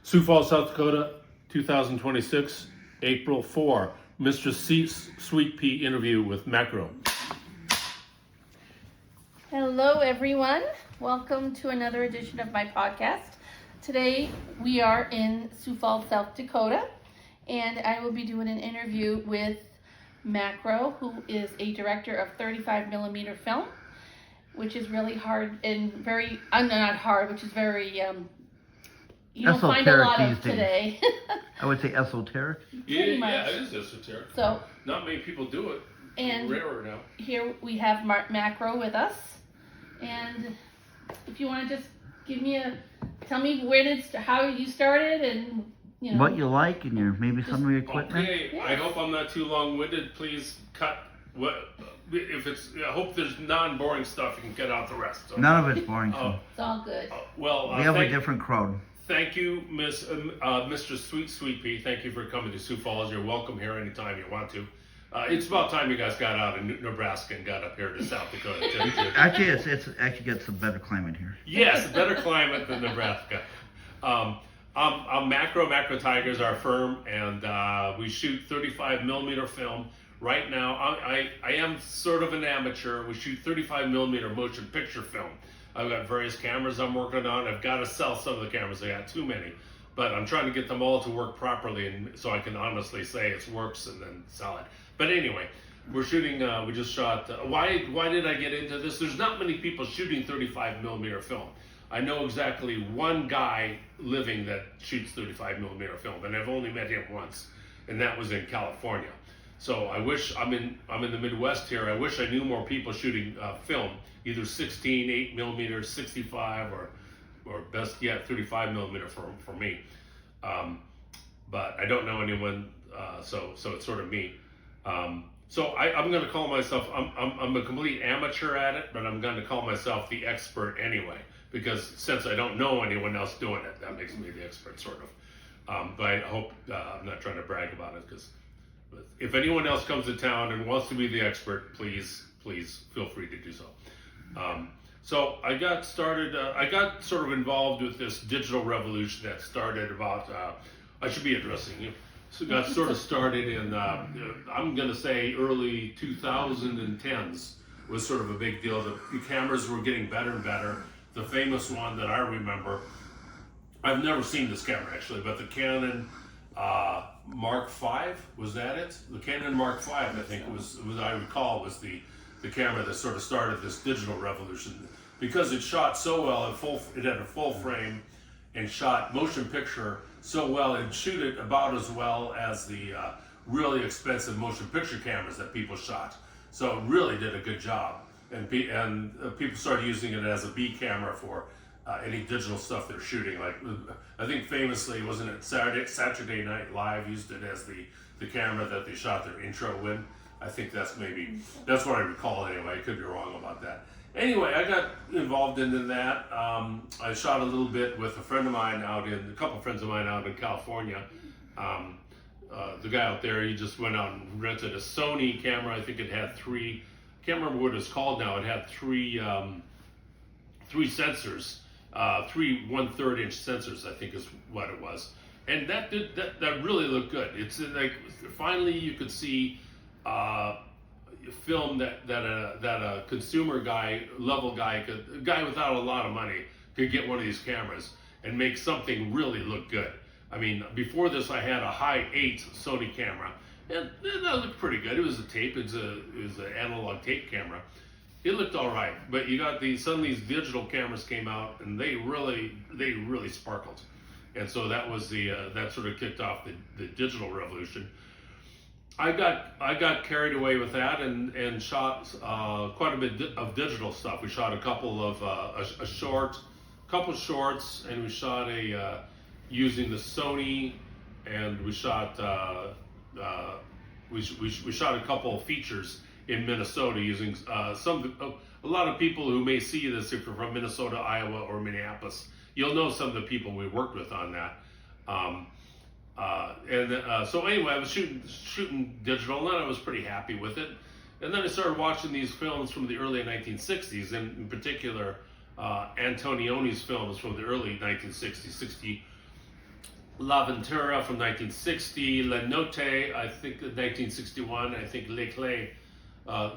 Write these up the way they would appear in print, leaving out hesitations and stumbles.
Sioux Falls, South Dakota, 2026, April 4. Mr. Sweet Pea interview with Macro. Hello, everyone. Welcome to another edition of my podcast. Today we are in Sioux Falls, South Dakota, and I will be doing an interview with Macro, who is a director of 35 millimeter film, which is really hard and very, not hard, which is very, you don't find a lot of today. I would say esoteric. Pretty much. Yeah, it is esoteric. So, not many people do it. and Rarer now. here we have Macro with us, and if you want to just tell me how you started and what you like and maybe some of your equipment. Okay, Yes. I hope I'm not too long-winded. Please cut if it's. I hope there's non-boring stuff. You can cut out the rest. Okay? None of it's boring. Oh. It's all good. Well, We have a different crowd. Thank you, Mr. Sweet Pea. Thank you for coming to Sioux Falls. You're welcome here anytime you want to. It's about time you guys got out of Nebraska and got up here to South Dakota. Actually, it's actually got some better climate here. Yes, a better climate than Nebraska. I'm Macro Tigers, our firm, and we shoot 35 millimeter film. Right now, I am sort of an amateur. We shoot 35 millimeter motion picture film. I've got various cameras I'm working on. I've got to sell some of the cameras. I got too many, but I'm trying to get them all to work properly, and so I can honestly say it works and then sell it. But anyway, we're shooting. We just shot. Why did I get into this? There's not many people shooting 35 millimeter film. I know exactly one guy living that shoots 35 millimeter film, and I've only met him once, and that was in California. So I wish I'm in the Midwest here. I wish I knew more people shooting film, either 16, 8 millimeter, 65, or best yet 35 millimeter for me. But I don't know anyone, so it's sort of me. So I'm going to call myself. I'm a complete amateur at it, but I'm going to call myself the expert anyway, because since I don't know anyone else doing it, that makes me the expert, sort of. But I hope I'm not trying to brag about it, because if anyone else comes to town and wants to be the expert, please feel free to do so. So I got started. I got sort of involved with this digital revolution that started about. I should be addressing you. So it got sort of started in. I'm going to say early 2010s was sort of a big deal. The cameras were getting better and better. The famous one that I remember. I've never seen this camera actually, but the Canon Mark V, was that it? The Canon Mark V, I think was I recall, was the camera that sort of started this digital revolution, because it shot so well it had a full frame and shot motion picture so well, and shoot it about as well as the really expensive motion picture cameras that people shot. So it really did a good job, and people started using it as a B camera for any digital stuff they're shooting. Like, I think famously, wasn't it Saturday Night Live used it as the camera that they shot their intro in? I think that's what I recall anyway. I could be wrong about that. Anyway, I got involved in that. I shot a little bit with a couple friends of mine out in California. The guy out there, he just went out and rented a Sony camera. I think it had I can't remember what it's called now. It had three sensors. 3 1/3 inch sensors, I think is what it was, and that really looked good. It's like finally you could see film that a consumer level guy, a guy without a lot of money, could get one of these cameras and make something really look good. I mean, before this, I had a high 8 Sony camera, and that looked pretty good. It was a tape. It was an analog tape camera. It looked all right, but some of these digital cameras came out, and they really sparkled, and so that was that sort of kicked off the digital revolution. I got carried away with that and shot quite a bit of digital stuff. We shot a couple of shorts, and we shot using the Sony, and we shot we shot a couple of features in Minnesota using a lot of people who may see this, if you're from Minnesota, Iowa, or Minneapolis, you'll know some of the people we worked with on that. So anyway, I was shooting digital, and then I was pretty happy with it. And then I started watching these films from the early 1960s, and in particular, Antonioni's films from the early 1960s, La Ventura from 1960, La Notte, I think 1961, I think L'Eclat,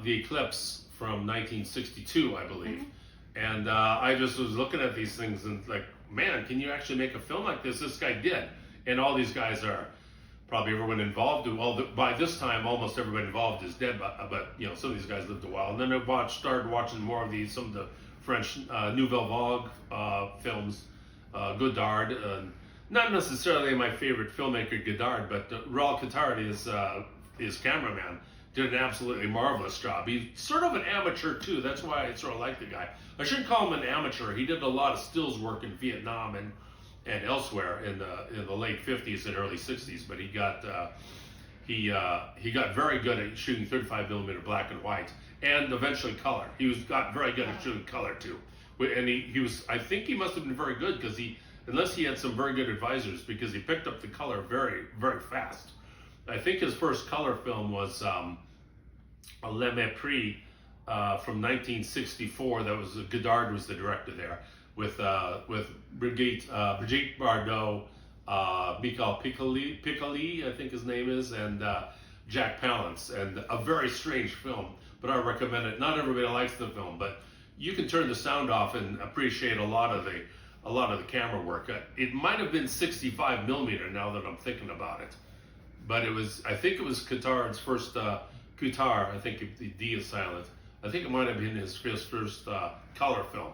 The Eclipse from 1962, I believe. And I just was looking at these things and like, man, can you actually make a film like this? This guy did. And all these guys are, probably everyone involved, well, by this time, almost everybody involved is dead, but you know, some of these guys lived a while. And then I started watching more of these, some of the French Nouvelle Vague films, Godard, not necessarily my favorite filmmaker, Godard, but Raoul Cottard, his cameraman, did an absolutely marvelous job. He's sort of an amateur too. That's why I sort of like the guy. I shouldn't call him an amateur. He did a lot of stills work in Vietnam and elsewhere in the late 50s and early 60s. But he got very good at shooting 35mm black and white and eventually color. Got very good at shooting color too. And he was, I think he must have been very good because unless he had some very good advisors, because he picked up the color very, very fast. I think his first color film was Le Mépris from 1964. That was Godard was the director there with Brigitte Bardot, Michael Piccoli, I think his name is, and Jack Palance, and a very strange film. But I recommend it. Not everybody likes the film, but you can turn the sound off and appreciate a lot of the camera work. It might have been 65mm now that I'm thinking about it. But I think it was Cottard's first, Cottard, I think the D is silent. I think it might have been his first color film.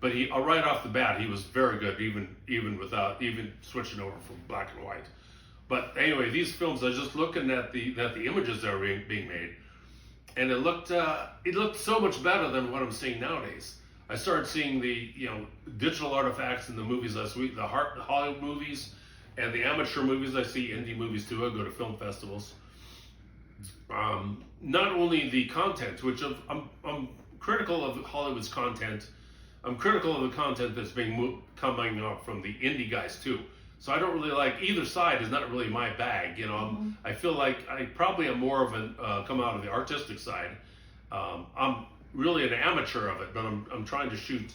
But right off the bat, he was very good, even without switching over from black and white. But anyway, these films, I was just looking at the images that are being made, and it looked so much better than what I'm seeing nowadays. I started seeing the digital artifacts in the movies last week, the Hollywood movies, and the amateur movies. I see indie movies too. I go to film festivals. Not only the content, which I'm critical of Hollywood's content. I'm critical of the content that's coming up from the indie guys too. So I don't really like either side. Is not really my bag. I feel like I probably am more of come out of the artistic side. I'm really an amateur of it, but I'm trying to shoot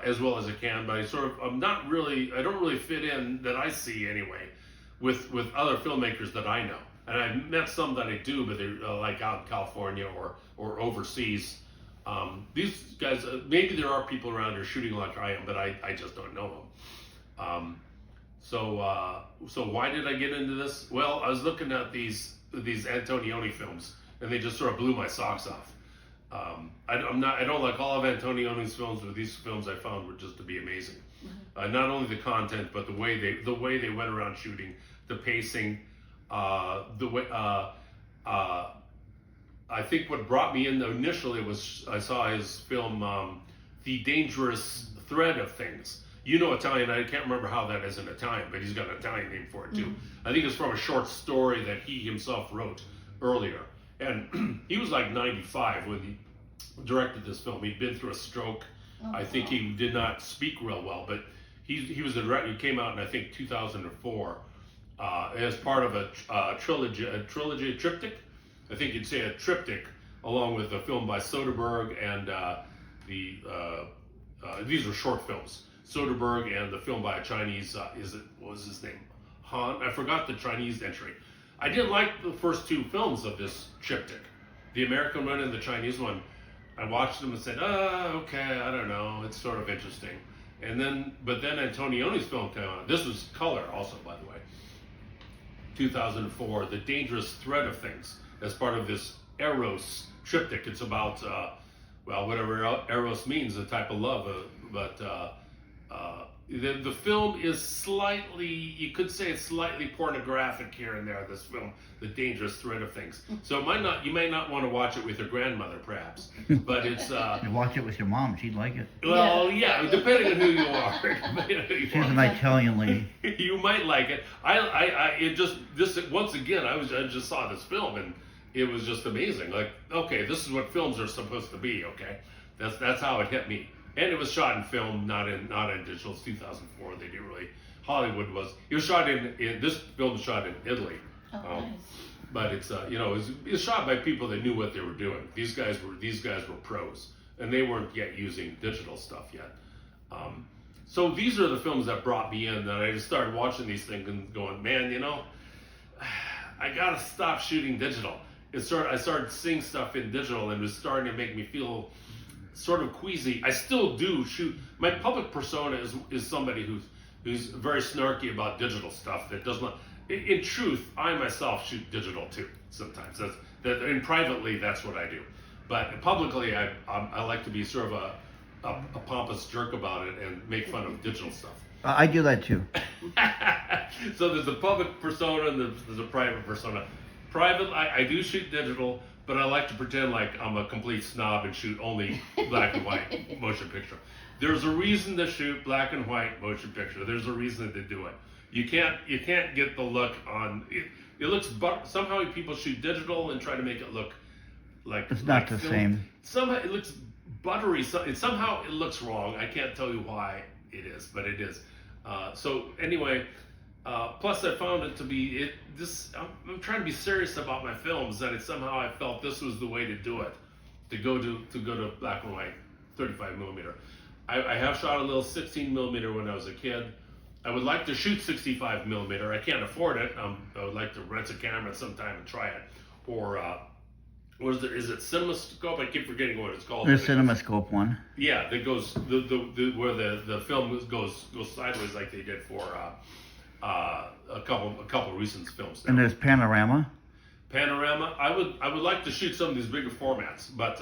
as well as I can. But I don't really fit in, that I see anyway, with other filmmakers that I know. And I've met some that I do, but they're like out in California or overseas. These guys, maybe there are people around here shooting like I am, but I just don't know them. So why did I get into this? Well, I was looking at these Antonioni films, and they just sort of blew my socks off. I don't like all of Antonioni's films, but these films I found were just to be amazing. Not only the content, but the way they went around shooting, the pacing, the way. I think what brought me in initially was I saw his film, The Dangerous Thread of Things. Italian, I can't remember how that is in Italian, but he's got an Italian name for it too. I think it's from a short story that he himself wrote earlier. And he was like 95 when he directed this film. He'd been through a stroke. I think he did not speak real well, but he was the director. He came out in, I think, 2004 as part of a triptych. I think you'd say a triptych, along with a film by Soderbergh and these are short films. Soderbergh and the film by a Chinese, what was his name? Han? I forgot the Chinese entry. I didn't like the first two films of this triptych, the American one and the Chinese one. I watched them and said, okay, I don't know, it's sort of interesting. But then Antonioni's film came out. This was color also, by the way. 2004, The Dangerous Thread of Things, as part of this Eros triptych. It's about, whatever Eros means, a type of love, the film is slightly, you could say it's slightly pornographic here and there, this film, The Dangerous Thread of Things. So you may not want to watch it with your grandmother, perhaps, but it's... You watch it with your mom, she'd like it. Well, yeah, depending on who you are. She's an Italian lady. You might like it. Once again, I just saw this film, and it was just amazing. Like, okay, this is what films are supposed to be, okay? That's how it hit me. And it was shot in film, not in digital. It's 2004. They didn't really. Hollywood was. It was shot in this film was shot in Italy. Oh, nice. But it's it was shot by people that knew what they were doing. These guys were pros, and they weren't yet using digital stuff yet. So these are the films that brought me in. That I just started watching these things and going, man, I gotta stop shooting digital. I started seeing stuff in digital, and it was starting to make me feel sort of queasy. I still do shoot. My public persona is somebody who's very snarky about digital stuff. That does not. In truth, I myself shoot digital too. Sometimes and privately that's what I do. But publicly, I like to be sort of a pompous jerk about it and make fun of digital stuff. I do that too. So there's a public persona and there's a private persona. Private, I do shoot digital, but I like to pretend like I'm a complete snob and shoot only black and white motion picture. There's a reason to shoot black and white motion picture. There's a reason to do it. You can't get the look on it. It looks somehow people shoot digital and try to make it look like it's not the film. same. Somehow it looks buttery. Somehow it looks wrong. I can't tell you why it is, but it is. So anyway, plus I found it to be I'm trying to be serious about my films, that somehow I felt this was the way to do it, to go to black and white, 35 millimeter. I have shot a little 16 millimeter when I was a kid. I would like to shoot 65 millimeter. I can't afford it. I would like to rent a camera sometime and try it. Or what is it? Is it CinemaScope? I keep forgetting what it's called. The CinemaScope one. Yeah, that goes where the film goes sideways like they did for a couple recent films. Now. And there's Panorama. Panorama. I would like to shoot some of these bigger formats, but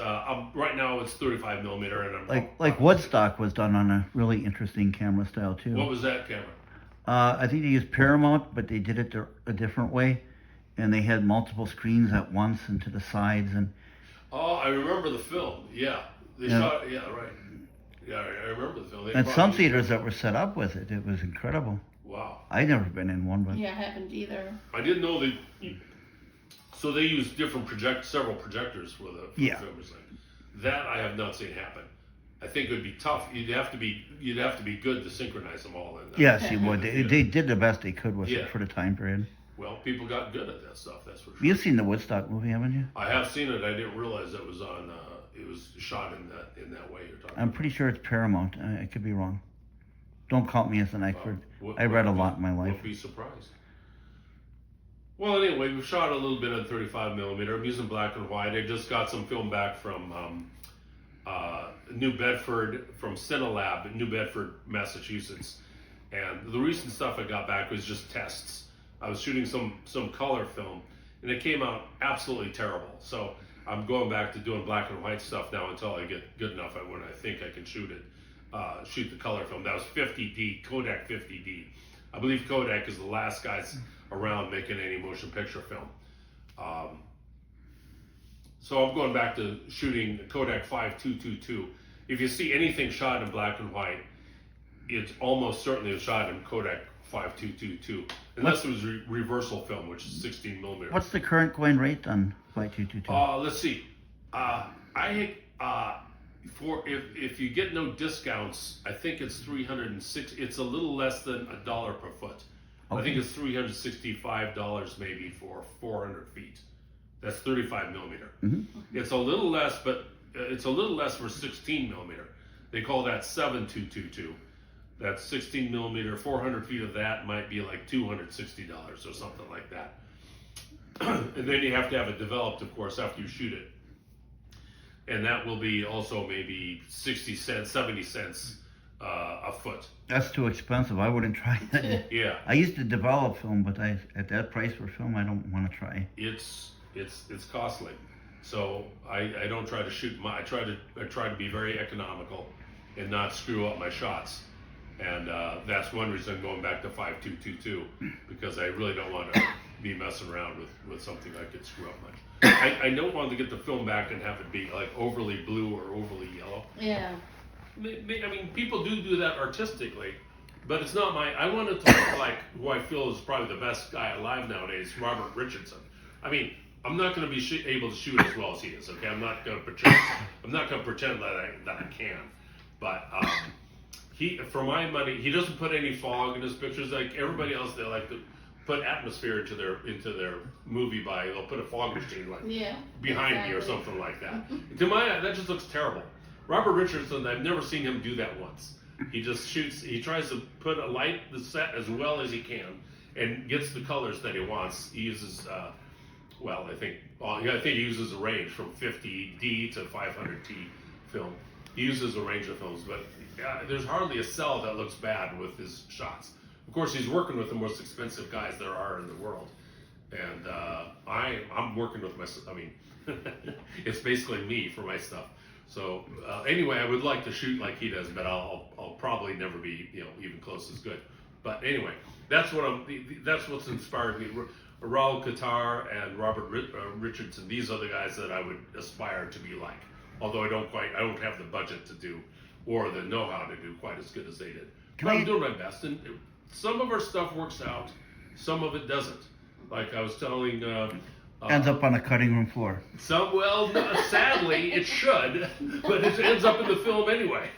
right now it's 35 millimeter, and I'm like Woodstock was done on a really interesting camera style too. What was that camera? I think they used Paramount, but they did it a different way, and they had multiple screens at once and to the sides and. Oh, I remember the film. Yeah, they shot. Yeah, right. Yeah, I remember the film. And some theaters that were set up with it, it was incredible. Wow. I'd never been in one, but. Yeah, I haven't either. I didn't know they. So they use several projectors for the film. That I have not seen happen. I think it would be tough. You'd have to be good to synchronize them all. Yes, you would. They did the best they could with it for the time period. Well, people got good at that stuff. That's for sure. You've seen the Woodstock movie, haven't you? I have seen it. I didn't realize it was on. It was shot in that way you're talking. I'm pretty sure it's Paramount. I could be wrong. Don't count me as an expert. I read a lot in my life. Won't be surprised. Well, anyway, we've shot a little bit on 35 millimeter. I'm using black and white. I just got some film back from New Bedford, from Cinelab in New Bedford, Massachusetts. And the recent stuff I got back was just tests. I was shooting some color film, and it came out absolutely terrible. So I'm going back to doing black and white stuff now until I get good enough at when I think I can shoot the color film. That was 50D, Kodak 50D. I believe Kodak is the last guys around making any motion picture film. So I'm going back to shooting Kodak 5222. If you see anything shot in black and white, it's almost certainly was shot in Kodak 5222, unless it was reversal film, which is 16 millimeter. What's the current going rate on 5222? Let's see. If you get no discounts, I think it's 306. It's a little less than $1 per foot. Okay. I think it's $365 maybe for 400 feet. That's 35 millimeter. Mm-hmm. It's a little less, but it's a little less for 16 millimeter. They call that 7222. That's 16 millimeter. 400 feet of that might be like $260 or something like that. And then you have to have it developed, of course, after you shoot it. And that will be also maybe 60 cents, 70 cents a foot. That's too expensive. I wouldn't try that. Yeah. I used to develop film, but at that price for film, I don't want to try. It's costly. So I don't try to shoot. I try to be very economical and not screw up my shots. And that's one reason I'm going back to 5222, because I really don't want to be messing around with something I could screw up much. I don't want to get the film back and have it be like overly blue or overly yellow. Yeah. I mean, people do that artistically, but it's not I want it to look like who I feel is probably the best guy alive nowadays, Robert Richardson. I mean, I'm not going to be able to shoot as well as he is. Okay, I'm not going to pretend that I can. But for my money, he doesn't put any fog in his pictures like everybody else. They like to put atmosphere into their movie they'll put a fog machine behind me or something like that. To my eye, that just looks terrible. Robert Richardson, I've never seen him do that once. He just shoots. He tries to put a light the set as well as he can, and gets the colors that he wants. He uses, I think he uses a range from 50D to 500T film. He uses a range of films, but there's hardly a cell that looks bad with his shots. Of course, he's working with the most expensive guys there are in the world, and I'm working with myself. I mean, it's basically me for my stuff. So anyway, I would like to shoot like he does, but I'll probably never be even close as good. But anyway, that's what's inspired me. Raul Qatar and Robert Richardson. These are the guys that I would aspire to be like. Although I don't have the budget to do or the know-how to do quite as good as they did. But I'm doing my best, and some of our stuff works out, some of it doesn't. Like I was telling. Ends up on a cutting room floor. Sadly, it should, but it ends up in the film anyway.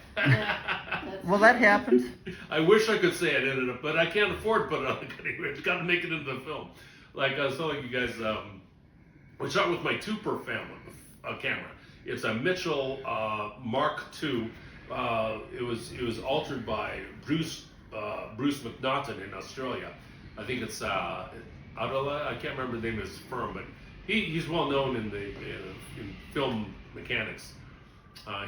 Well, that happens. I wish I could say it ended up, but I can't afford to put it on the cutting room. It's got to make it into the film. Like I was telling you guys, we shot with my 2-per camera. It's a Mitchell Mark II. It was altered by Bruce McNaughton in Australia. I think it's Adela. I can't remember the name of his firm, but he's well known in film mechanics.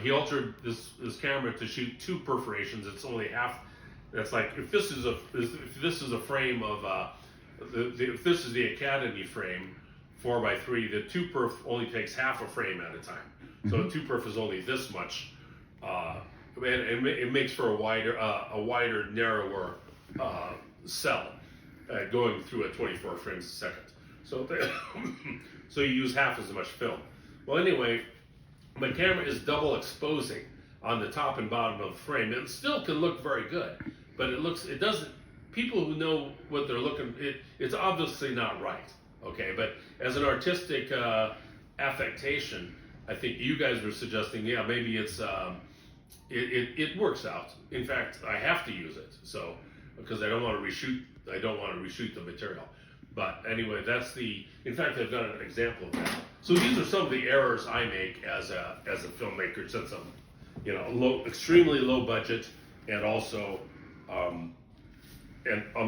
He altered this camera to shoot 2 perforations. It's only half. That's like if this is a frame of if this is the Academy frame 4x3, the 2-perf only takes half a frame at a time. So a 2-perf is only this much, and it makes for a wider, narrower cell going through at 24 frames a second. So so you use half as much film. Well, anyway, my camera is double exposing on the top and bottom of the frame. It still can look very good, but it doesn't. People who know what they're looking, it's obviously not right. Okay, but as an artistic affectation, I think you guys were suggesting, maybe it's it works out. In fact, I have to use it, so because I don't want to reshoot the material. But anyway, in fact, I've done an example of that. So these are some of the errors I make as a filmmaker, since I'm extremely low budget, and also I'm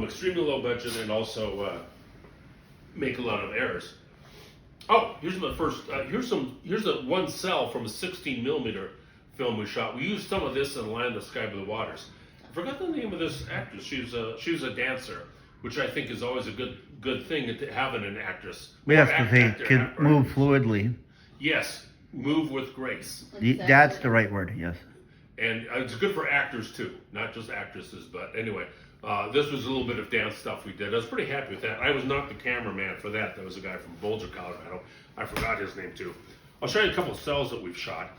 extremely low budget, and also make a lot of errors. Oh, here's my first. Here's the one cell from a 16mm film we shot. We used some of this in Land of Sky Blue Waters. I forgot the name of this actress. She was a dancer, which I think is always a good thing to have in an actress. Yes, because they can move fluidly. Yes, move with grace. Exactly. That's the right word. Yes. And it's good for actors too, not just actresses. But anyway, this was a little bit of dance stuff we did. I was pretty happy with that. I was not the cameraman for that. That was a guy from Boulder, Colorado. I forgot his name too. I'll show you a couple of cells that we've shot.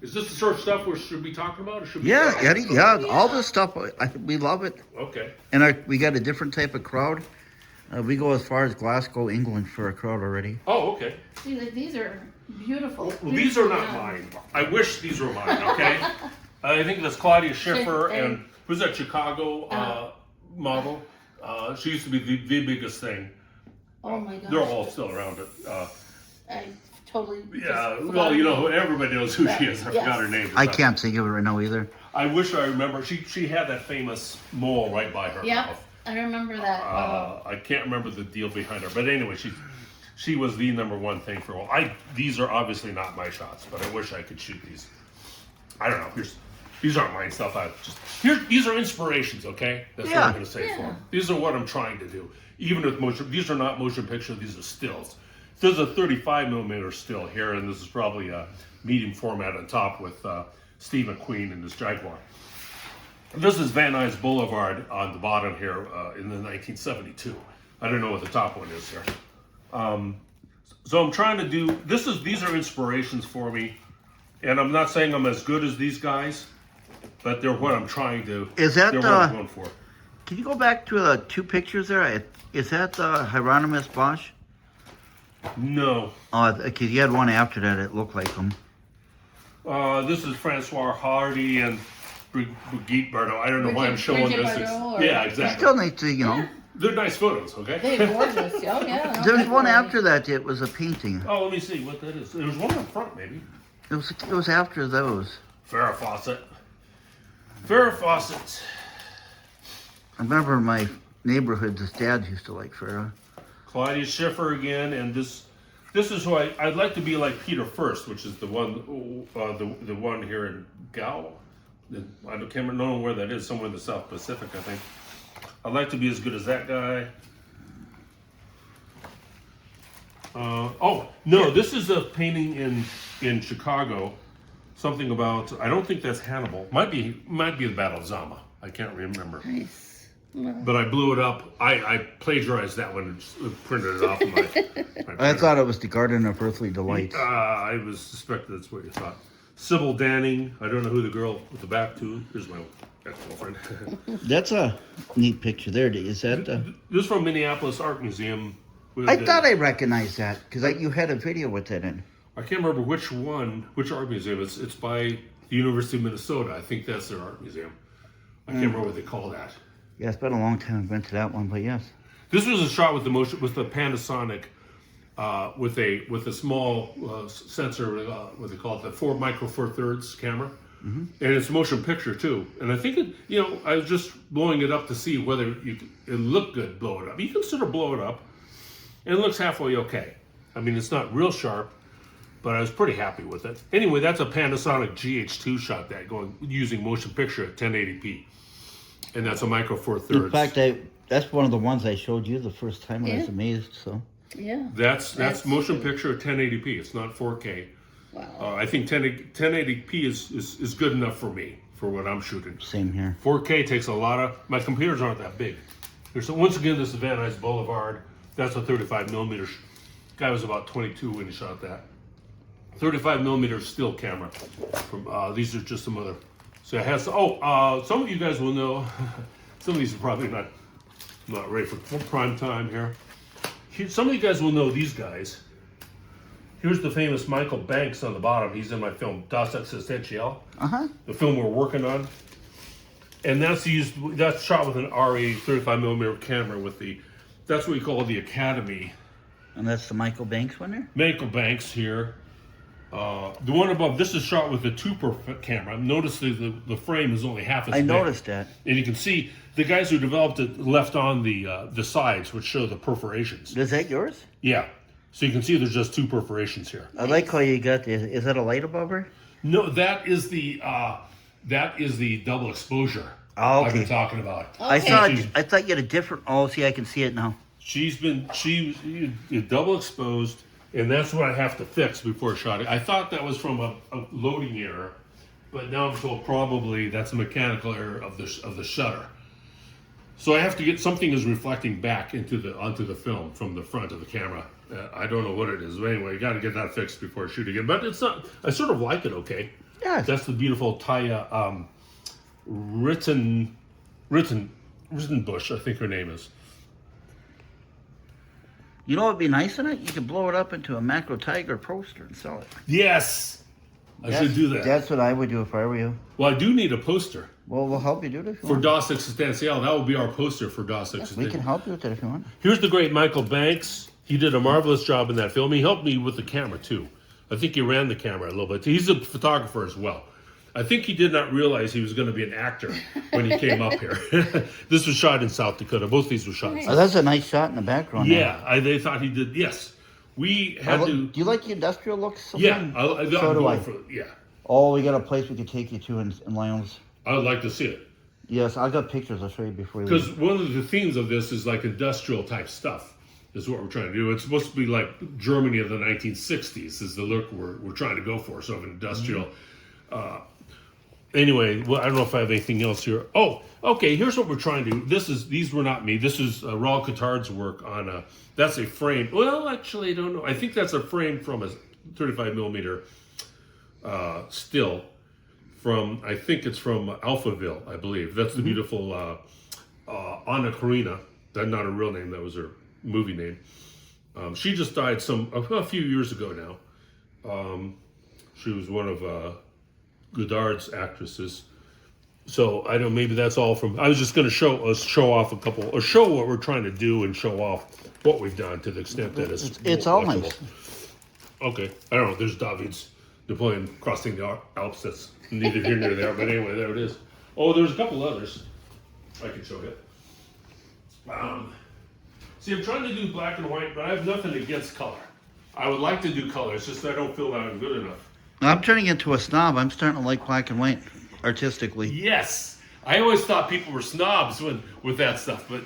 Is this the sort of stuff we should be talking about, or should we? Yeah, Eddie. Yeah, all this stuff. We love it. Okay. And we got a different type of crowd. We go as far as Glasgow, England for a crowd already. Oh, okay. See, these are beautiful. Well, these are not mine. I wish these were mine. Okay. I think that's Claudia Schiffer, and who's that Chicago model? She used to be the biggest thing. Oh my gosh. They're all still around it. I totally. Yeah, well, everybody knows who she is. I forgot her name. I can't think of it right now either. I wish I remember. She had that famous mole right by her Yep, mouth. I remember that. I can't remember the deal behind her, but anyway, she was the #1 thing for a while. These are obviously not my shots, but I wish I could shoot these. I don't know. These aren't my stuff. These are inspirations. Okay, that's what I'm going to say for them. These are what I'm trying to do. Even with motion, these are not motion picture. These are stills. There's a 35mm still here, and this is probably a medium format on top with Steve McQueen and his Jaguar. This is Van Nuys Boulevard on the bottom here in the 1972. I don't know what the top one is here. So I'm trying to do, these are inspirations for me, and I'm not saying I'm as good as these guys, but they're what I'm trying to, they're what I'm going for. Can you go back to the 2 pictures there? Is that Hieronymus Bosch? No. Oh, because you had one after that, it looked like him. This is Francois Hardy and Brigitte Bardot. I don't know why I'm showing Brigitte this. Bardot, Yeah, You exactly. still need to, They're nice photos, okay? They're gorgeous. Oh yeah. There's one after that. It was a painting. Oh, let me see what that is. There was one in front, maybe. It was after those. Farrah Fawcett. Farrah Fawcett. I remember in my neighborhood, the dads used to like Farrah. Claudia Schiffer again, and this is who I'd like to be like Peter First, which is the one the one here in Gao. I can't know where that is, somewhere in the South Pacific, I think. I'd like to be as good as that guy. Oh no, this is a painting in Chicago. Something about, I don't think that's Hannibal. Might be the Battle of Zama. I can't remember. Nice. But I blew it up. I plagiarized that one and just printed it off of my I printer. thought it was the Garden of Earthly Delights. I was suspected that's what you thought. Sybil Danning. I don't know who the girl with the back to. Here's my ex-girlfriend. That's a neat picture there. Is that? This is from Minneapolis Art Museum. I thought I recognized that because you had a video with it in. I can't remember which art museum. It's by the University of Minnesota. I think that's their art museum. I can't remember what they call that. Yeah, it's been a long time I've been to that one, but yes. This was a shot with the Panasonic, with a small sensor. What they call it, the 4 micro four thirds camera, and it's motion picture too. And I think I was just blowing it up to see whether it looked good. Blow it up. You can sort of blow it up, and it looks halfway okay. I mean, it's not real sharp, but I was pretty happy with it. Anyway, that's a Panasonic GH2 shot using motion picture at 1080p. And that's a micro four thirds. In fact, that's one of the ones I showed you the first time. I was amazed. So Yeah. That's motion picture at 1080p. It's not 4K. Wow. I think 1080p is good enough for me for what I'm shooting. same here. 4K takes a lot of. My computers aren't that big. Once again, this is Van Nuys Boulevard. That's a 35 millimeter. Guy was about 22 when he shot that. 35 millimeter still camera. From these are just some other. So it has. Some of you guys will know. Some of these are probably not ready for prime time here. Some of you guys will know these guys. Here's the famous Michael Banks on the bottom. He's in my film Das Existential, the film we're working on. And that's shot with an RE 35 millimeter camera that's what we call the Academy. And that's the Michael Banks one there? Michael Banks here. The one above, this is shot with a 2x camera. Notice the frame is only half as big. I noticed that. And you can see the guys who developed it left on the sides, which show the perforations. Is that yours? Yeah. So you can see there's just 2 perforations here. I like how you got this. Is that a light above her? No, that is the double exposure Oh, I've been okay. talking about. I Okay. thought you had a different. Oh, see, I can see it now. She was double exposed, and that's what I have to fix before shot it. I thought that was from a loading error, but now I'm told probably that's a mechanical error of the shutter. So I have to get something is reflecting back onto the film from the front of the camera. I don't know what it is, but anyway, you got to get that fixed before shooting it. But it's not. I sort of like it. Okay. Yes. That's the beautiful Taya Rittenbush, I think her name is. You know what would be nice in it? You could blow it up into a Macro Tiger poster and sell it. Yes, I should do that. That's what I would do if I were you. Well, I do need a poster Well, we'll help you do it if you for want. Das Existential. That will be our poster for Das We Existential. can help you with it if you want. Here's the great Michael Banks. He did a marvelous job in that film. He helped me with the camera too. I think he ran the camera a little bit. He's a photographer as well. I think he did not realize he was going to be an actor when he came up here. This was shot in South Dakota. Both these were shot in Oh, that's a nice shot in the background. there. Yeah, they thought he did. Yes, we had to. Do you like the industrial looks? Yeah, sometimes? I'm So do going I. for. Yeah, Oh, we got a place we could take you to in Lyons. I would like to see it Yes, I got pictures. I'll show you before we because leave. one of the themes of this is like industrial type stuff. Is what we're trying to do. It's supposed to be like Germany of the 1960s. Is the look we're trying to go for. Sort of industrial. Anyway, well, I don't know if I have anything else here. Oh, okay. Here's what we're trying to do. These were not me. This is Raul Cotard's work on that's a frame. Well, actually, I don't know. I think that's a frame from a 35 millimeter still from. I think it's from Alphaville. I believe that's the beautiful Anna Karina. That's not her real name. That was her movie name. She just died a few years ago now. She was one of Godard's actresses. So I don't. Maybe that's all from. I was just going to show off a couple, or show what we're trying to do, and show off what we've done to the extent that It's all watchable. nice. Okay, I don't know. There's David's Napoleon crossing the Alps. That's neither here nor there. But anyway, there it is. Oh, there's a couple others I can show you. See, I'm trying to do black and white, but I have nothing against color. I would like to do color. It's just I don't feel that I'm good enough. I'm turning into a snob. I'm starting to like black and white artistically. Yes, I always thought people were snobs with that stuff, but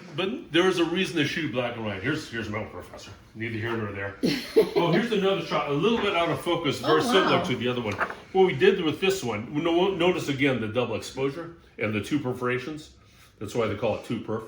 there is a reason to shoot black and white. Here's my old professor. Neither here nor there. Oh, here's another shot, a little bit out of focus, very similar to the other one. What we did with this one, notice again the double exposure and the two perforations. That's why they call it two perf.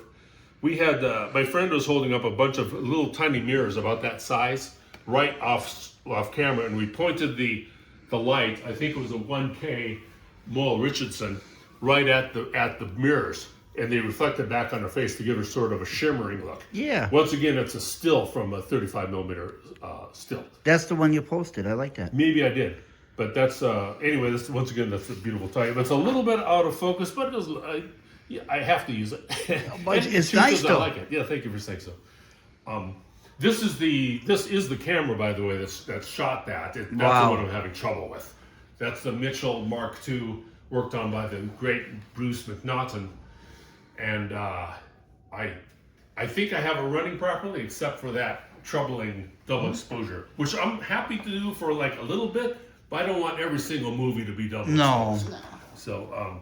We had my friend was holding up a bunch of little tiny mirrors about that size, right off camera, and we pointed the light. I think it was a 1K Moyle Richardson, right at the mirrors, and they reflected back on her face to give her sort of a shimmering look. Yeah. Once again, it's a still from a 35 millimeter still. That's the one you posted. I like that. Maybe I did, but that's anyway. This once again, that's a beautiful type. It's a little bit out of focus, but it was, I have to use it. But And it's truth nice is, I though. like it. Yeah, thank you for saying so. This is the camera, by the way, that's shot that. That's Wow. the one I'm having trouble with. That's the Mitchell Mark II, worked on by the great Bruce McNaughton, and I think I have it running properly, except for that troubling double exposure, which I'm happy to do for like a little bit, but I don't want every single movie to be double No. exposed. So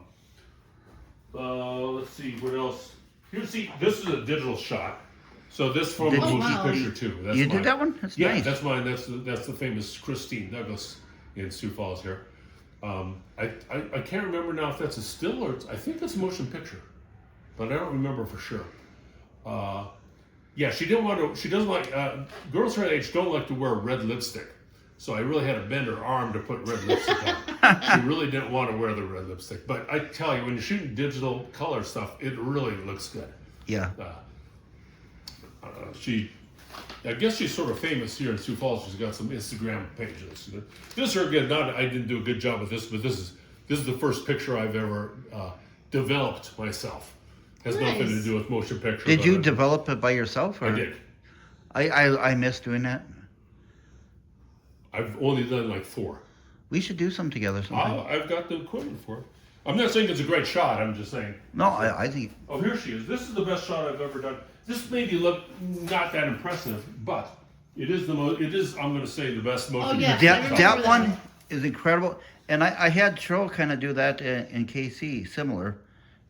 let's see what else. This is a digital shot. So this from a Did motion you- picture too. That's You mine. did that one? That's Yeah, nice. that's mine. That's the famous Christine Douglas in Sioux Falls here. I can't remember now if that's a still or I think it's a motion picture, but I don't remember for sure. Yeah, she didn't want to. She doesn't like girls her age don't like to wear red lipstick. So I really had to bend her arm to put red lipstick on. She really didn't want to wear the red lipstick. But I tell you, when you're shooting digital color stuff, it really looks good. Yeah. I guess she's sort of famous here in Sioux Falls. She's got some Instagram pages. This her again. I didn't do a good job with this, but this is the first picture I've ever developed myself. Has nothing to Nice. do with motion picture. Did but you develop it by yourself? Or? I did. I miss doing that. I've only done like 4. We should do some together sometime. I've got the equipment for it. I'm not saying it's a great shot. I'm just saying. No, I think Oh, here she is. This is the best shot I've ever done. This made you look not that impressive, but it is the most. It is. I'm going to say the best motion. yes. picture I that remember that that one one. is incredible. And I had Cheryl kind of do that in KC, similar,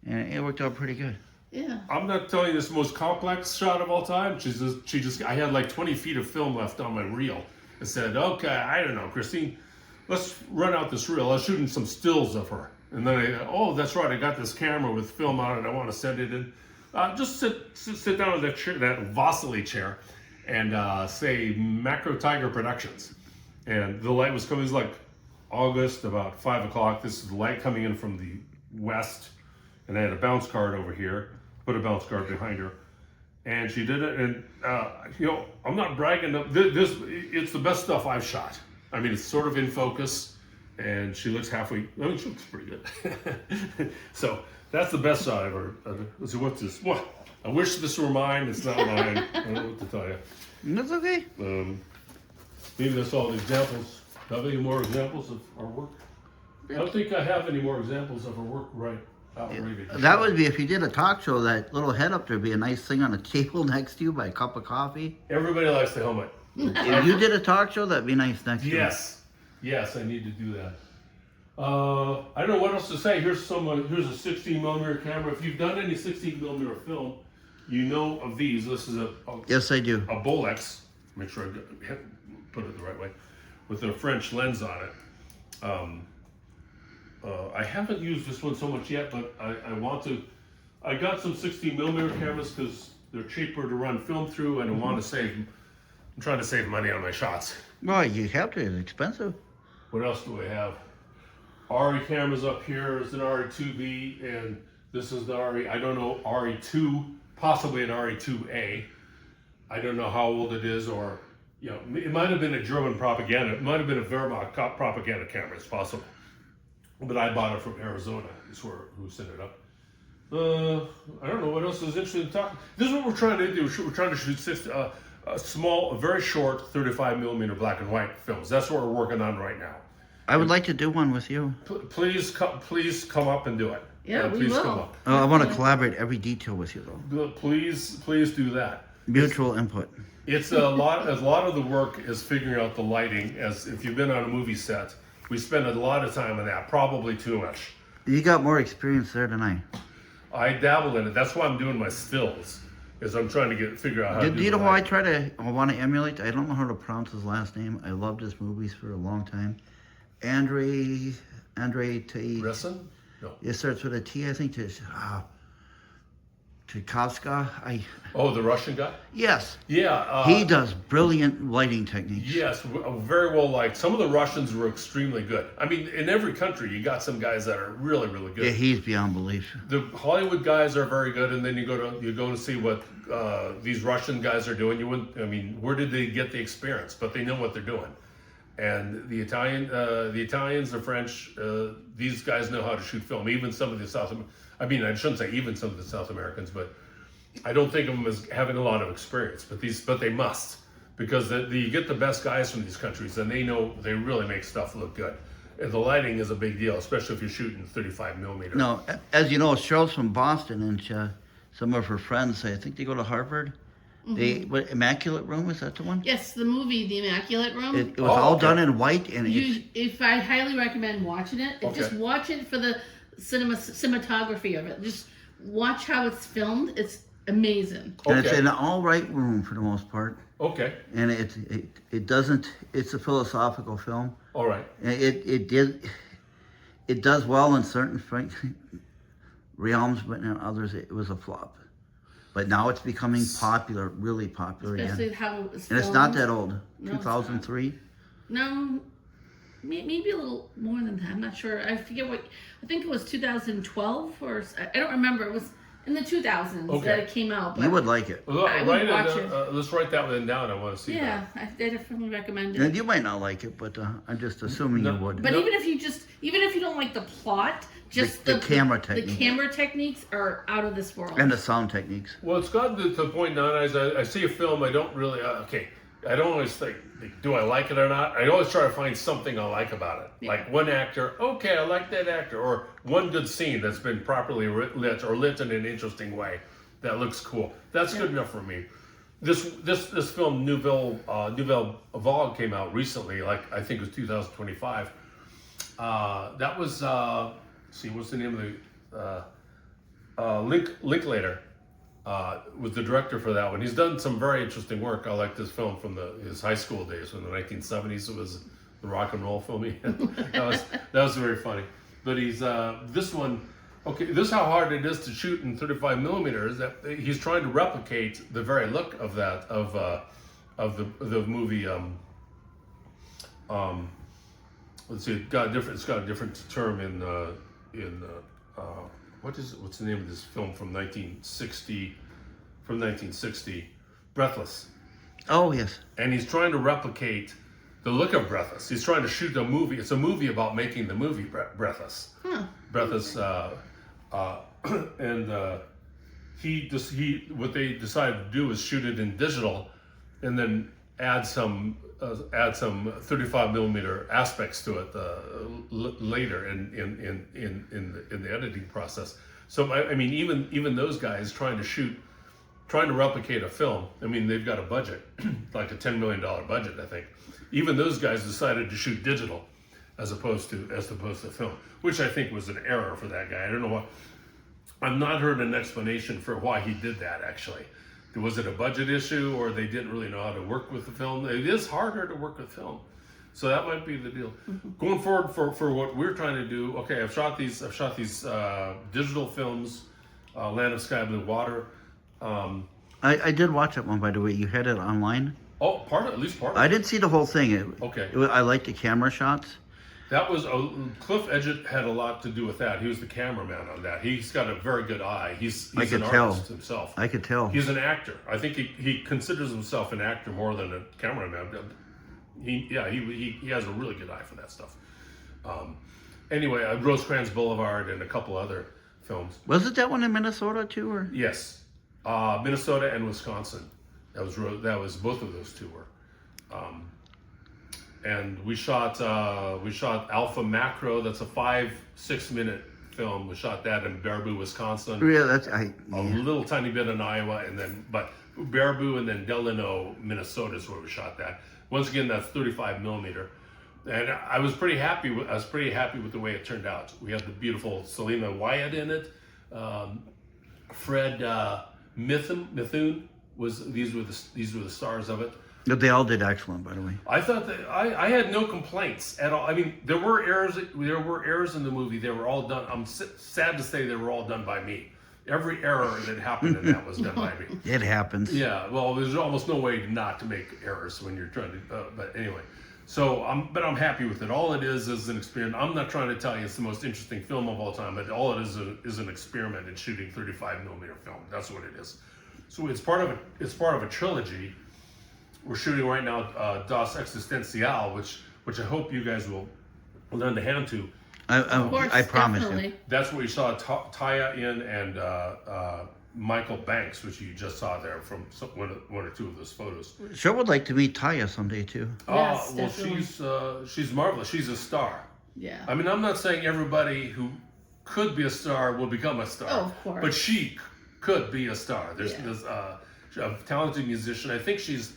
and it worked out pretty good. Yeah. I'm not telling you this most complex shot of all time. She just. I had like 20 feet of film left on my reel. I said, okay, I don't know, Christine, let's run out this reel. I was shooting some stills of her. And then that's right, I got this camera with film on it. I want to send it in. Just sit down in that chair, that Vasily chair, and say Macro Tiger Productions. And the light was coming, it was like August, about 5 o'clock. This is the light coming in from the west. And I had a bounce card over here, put a bounce card behind her. And she did it, and I'm not bragging. It's the best stuff I've shot. I mean, it's sort of in focus, and she looks halfway. I mean, she looks pretty good. So that's the best shot I've ever. Let's see, what's this? What? I wish this were mine. It's not mine. I don't know what to tell you. That's okay. Maybe that's all the examples. Have any more examples of our work? I don't think I have any more examples of our work right out ready. That would be if you did a talk show. That little head up there would be a nice thing on a table next to you by a cup of coffee. Everybody likes the helmet. If you did a talk show, that'd be nice next to you. Yes, I need to do that. I don't know what else to say. Here's a 16 millimeter camera. If you've done any 16 millimeter film, you know of these. This is a Yes, I do. Bolex. Make sure I put it the right way, with a French lens on it. I haven't used this one so much yet, but I want to. I got some 16 millimeter cameras because they're cheaper to run film through, and I want to save. I'm trying to save money on my shots. Well, you have to. It's expensive. What else do I have? RE cameras up here is an RE2B, and this is the RE. I don't know, RE2, possibly an RE2A. I don't know how old it is, or it might have been a German propaganda. It might have been a Wehrmacht propaganda camera. It's possible. But I bought it from Arizona. Is who sent it up. I don't know what else is interesting to talk. This is what we're trying to do. We're trying to shoot small, very short 35 millimeter black and white films. That's what we're working on right now. I would like to do one with you. Please come up and do it. Yeah, And we please will. come on. I want to collaborate every detail with you, though. Please do that. Mutual input. It's a lot of the work is figuring out the lighting. As if you've been on a movie set, we spend a lot of time on that, probably too much. You got more experience there than I dabble in it. That's why I'm doing my stills, is I'm trying to figure out how to do Do you the know who I lighting. want to emulate? I don't know how to pronounce his last name. I loved his movies for a long time. Andre T. Bresson? No. It starts with a T, I think. Tchaikovsky. Oh, the Russian guy? Yes. Yeah. He does brilliant lighting techniques. Yes, very well liked. Some of the Russians were extremely good. I mean, in every country, you got some guys that are really, really good. Yeah, he's beyond belief. The Hollywood guys are very good, and then you go to see what these Russian guys are doing. Where did they get the experience? But they know what they're doing. And the Italians, the French, these guys know how to shoot film. Even some of the I shouldn't say even some of the South Americans, but I don't think of them as having a lot of experience. But they must, because you get the best guys from these countries, and they know they really make stuff look good. And the lighting is a big deal, especially if you're shooting 35 millimeter. No, as you know, Cheryl's from Boston, and some of her friends, I think they go to Harvard. What Immaculate Room, is that the one? Yes, the movie, The Immaculate Room. It was all done in white, and If I highly recommend watching it, just watch it for the cinematography of it. Just watch how it's filmed. It's amazing. and it's in an all right room for the most part. Okay. And it doesn't. It's a philosophical film. All right. And it does well in certain realms, but in others it was a flop. But now it's becoming popular, really popular Especially again. how it's And it's not that old. No, it's 2003. No, maybe a little more than that. I'm not sure. I forget what. I think it was 2012 or I don't remember. It was in the 2000s that it came out. But You would like it. I would watch it. Let's write that one down. I want to see Yeah, I definitely recommend it. And you might not like it, but I'm just assuming you would. But even if you don't like the plot, just The camera the technique. camera techniques are out of this world. And the sound techniques. Well, it's gotten to the point now. As I see a film, I don't really. I don't always think, do I like it or not? I always try to find something I like about it. Yeah. Like one actor, okay, I like that actor, or one good scene that's been properly lit in an interesting way that looks cool. That's good enough for me. This film Nouvelle Vague came out recently, like I think it was 2025. That was what's the name of the Linklater. Was the director for that one. He's done some very interesting work. I like this film from his high school days, from the 1970s. It was the rock and roll film. that was very funny. But he's this one. Okay, this is how hard it is to shoot in 35 millimeters. That he's trying to replicate the very look of that of the movie. Let's see. It's got a different term in what's the name of this film from 1960? From 1960, Breathless. Oh, yes. And he's trying to replicate the look of Breathless. He's trying to shoot a movie. It's a movie about making the movie Breathless. Breathless. What they decided to do is shoot it in digital, and then add some 35 millimeter aspects to it later in the editing process. So I mean, even those guys trying to replicate a film. I mean, they've got a budget, like a $10 million budget, I think. Even those guys decided to shoot digital as opposed to film, which I think was an error for that guy. I don't know why. I've not heard an explanation for why he did that, actually. Was it a budget issue, or they didn't really know how to work with the film? It is harder to work with film. So that might be the deal. Going forward for what we're trying to do, okay, I've shot these digital films, Land of Sky Blue Water. I did watch that one, by the way. You had it online? Oh, at least part of it. I didn't see the whole thing. Okay. I like the camera shots. That was Cliff Edgett had a lot to do with that. He was the cameraman on that. He's got a very good eye. He's an artist himself. I could tell. He's an actor. I think he considers himself an actor more than a cameraman. He has a really good eye for that stuff. Anyway, Rosecrans Boulevard and a couple other films. Wasn't that one in Minnesota too, or? Yes, Minnesota and Wisconsin. That was both of those two were. And we shot Alpha Macro. That's a 5-6 minute film. We shot that in Baraboo, Wisconsin. Yeah, that's I. A Yeah. little tiny bit in Iowa, and then but Baraboo and then Delano, Minnesota is where we shot that. Once again, that's 35 millimeter, and I was pretty happy. I was pretty happy with the way it turned out. We had the beautiful Selena Wyatt in it. Fred Mithun was. These were the stars of it. But they all did excellent, by the way. I thought that I had no complaints at all. I mean, there were errors. There were errors in the movie. They were all done. I'm sad to say they were all done by me. Every error that happened in that was done by me. It happens. Yeah. Well, there's almost no way not to make errors when you're trying to. But anyway, so I'm happy with it. All it is an experiment. I'm not trying to tell you it's the most interesting film of all time, but all it is an experiment in shooting 35 millimeter film. That's what it is. So it's part of a trilogy. We're shooting right now Das Existencial, which I hope you guys will lend a hand to. Of course, I promise definitely. you. That's where you saw Taya in and Michael Banks, which you just saw there from one or two of those photos. Sure would like to meet Taya someday too. Yes, Well, definitely. she's marvelous. She's a star. Yeah. I mean, I'm not saying everybody who could be a star will become a star. Oh, of course. But she could be a star. There's Yeah. a talented musician. I think she's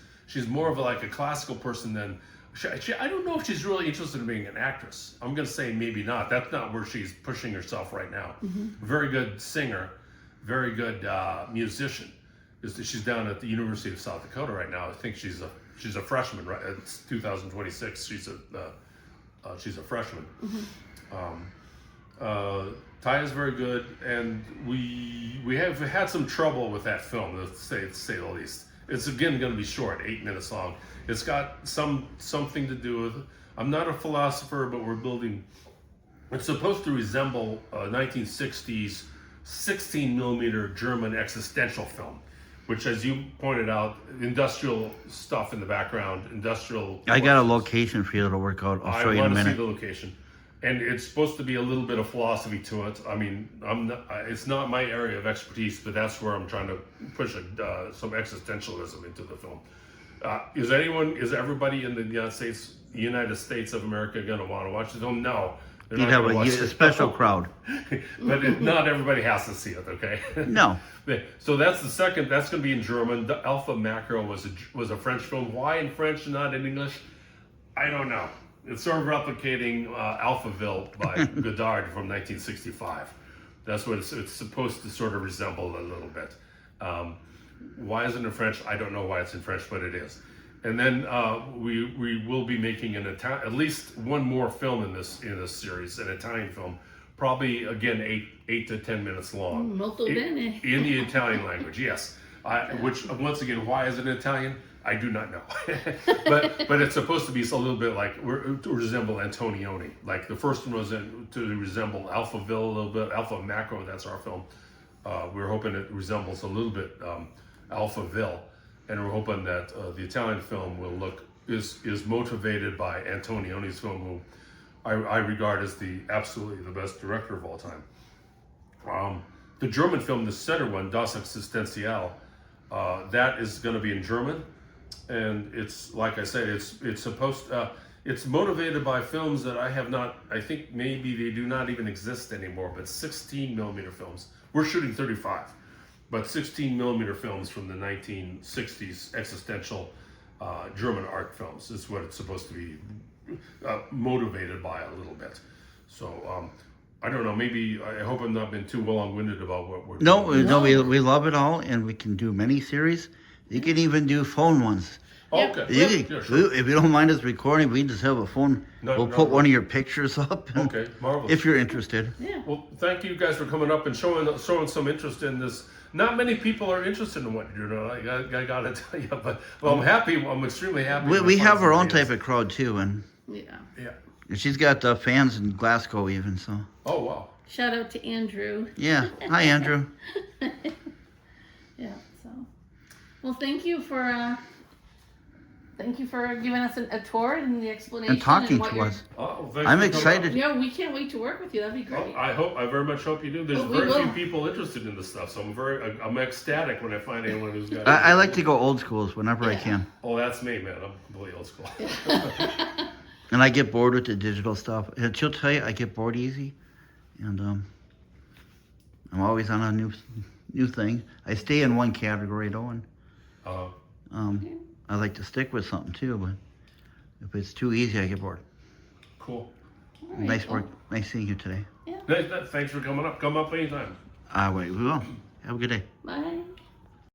more of a classical person than. I don't know if she's really interested in being an actress. I'm going to say maybe not. That's not where she's pushing herself right now. Very good singer, very good musician. She's down at the University of South Dakota right now. I think she's a freshman. Right, it's 2026. She's a freshman. Taya's very good, and we have had some trouble with that film. To say the least. It's again going to be short, 8 minutes long. It's got something to do with. I'm not a philosopher, but we're building. It's supposed to resemble a 1960s 16 millimeter German existential film, which, as you pointed out, industrial stuff in the background, industrial. I got a forces. location for you that'll work out. I'll show you in a want to see minute. the location, and it's supposed to be a little bit of philosophy to it. I mean, it's not my area of expertise, but that's where I'm trying to push some existentialism into the film. Is everybody in the United States of America going to want to watch the film? No. They're You'd not have gonna watch a the special film. crowd. But not everybody has to see it, okay? No. So that's the second. That's going to be in German. The Alpha Macro was a French film. Why in French and not in English? I don't know. It's sort of replicating Alphaville by Godard from 1965. That's what it's supposed to sort of resemble a little bit. Why isn't it in French? I don't know why it's in French, but it is. And then we will be making at least one more film in this series, an Italian film, probably again 8 to 10 minutes long. Molto bene. In the Italian language, yes. Which once again, why is it Italian? I do not know. but it's supposed to be a little bit like to resemble Antonioni. Like the first one was to resemble Alphaville a little bit. Alpha Macro, that's our film. We're hoping it resembles a little bit Alphaville, and we're hoping that the Italian film is motivated by Antonioni's film, who I regard as absolutely the best director of all time. The German film, the center one, Das Existenzial, that is going to be in German, and it's like I said, it's supposed. It's motivated by films that I think maybe they do not even exist anymore, but 16 millimeter films. We're shooting 35, but 16 millimeter films from the 1960s existential German art films is what it's supposed to be motivated by a little bit. So I don't know, maybe, I hope I'm not been too long-winded about what we're doing. No, we love it all, and we can do many series. You can even do phone ones. Yep. Okay, Yeah, sure. if you don't mind us recording, we just have a phone. We'll put one of your pictures up. And Okay, marvelous. if you're interested. Yeah. Well, thank you guys for coming up and showing some interest in this. Not many people are interested in what you're doing. I gotta tell you, but I'm happy. I'm extremely happy. We to have find our own somebody type of crowd too, and Yeah. Yeah. she's got fans in Glasgow even. So Oh wow. Shout out to Andrew. yeah, hi Andrew. Yeah. So, well, thank you for giving us a tour and the explanation And talking what to you're- us. Oh, I'm excited. Yeah, we can't wait to work with you. That'd be great. I very much hope you do. There's Oh, we very few will. people interested in this stuff, so I'm ecstatic when I find anyone who's got. I like to go old schools whenever I Yeah. can, Oh, that's me, man. I'm completely old school. and I get bored with the digital stuff. And she'll tell you I get bored easy, and I'm always on a new thing. I stay in one category though, and I like to stick with something too. But if it's too easy, I get bored. Cool. All right, Nice well, work. Nice seeing you today. Thanks for coming up. Come up anytime. We will. Have a good day. Bye.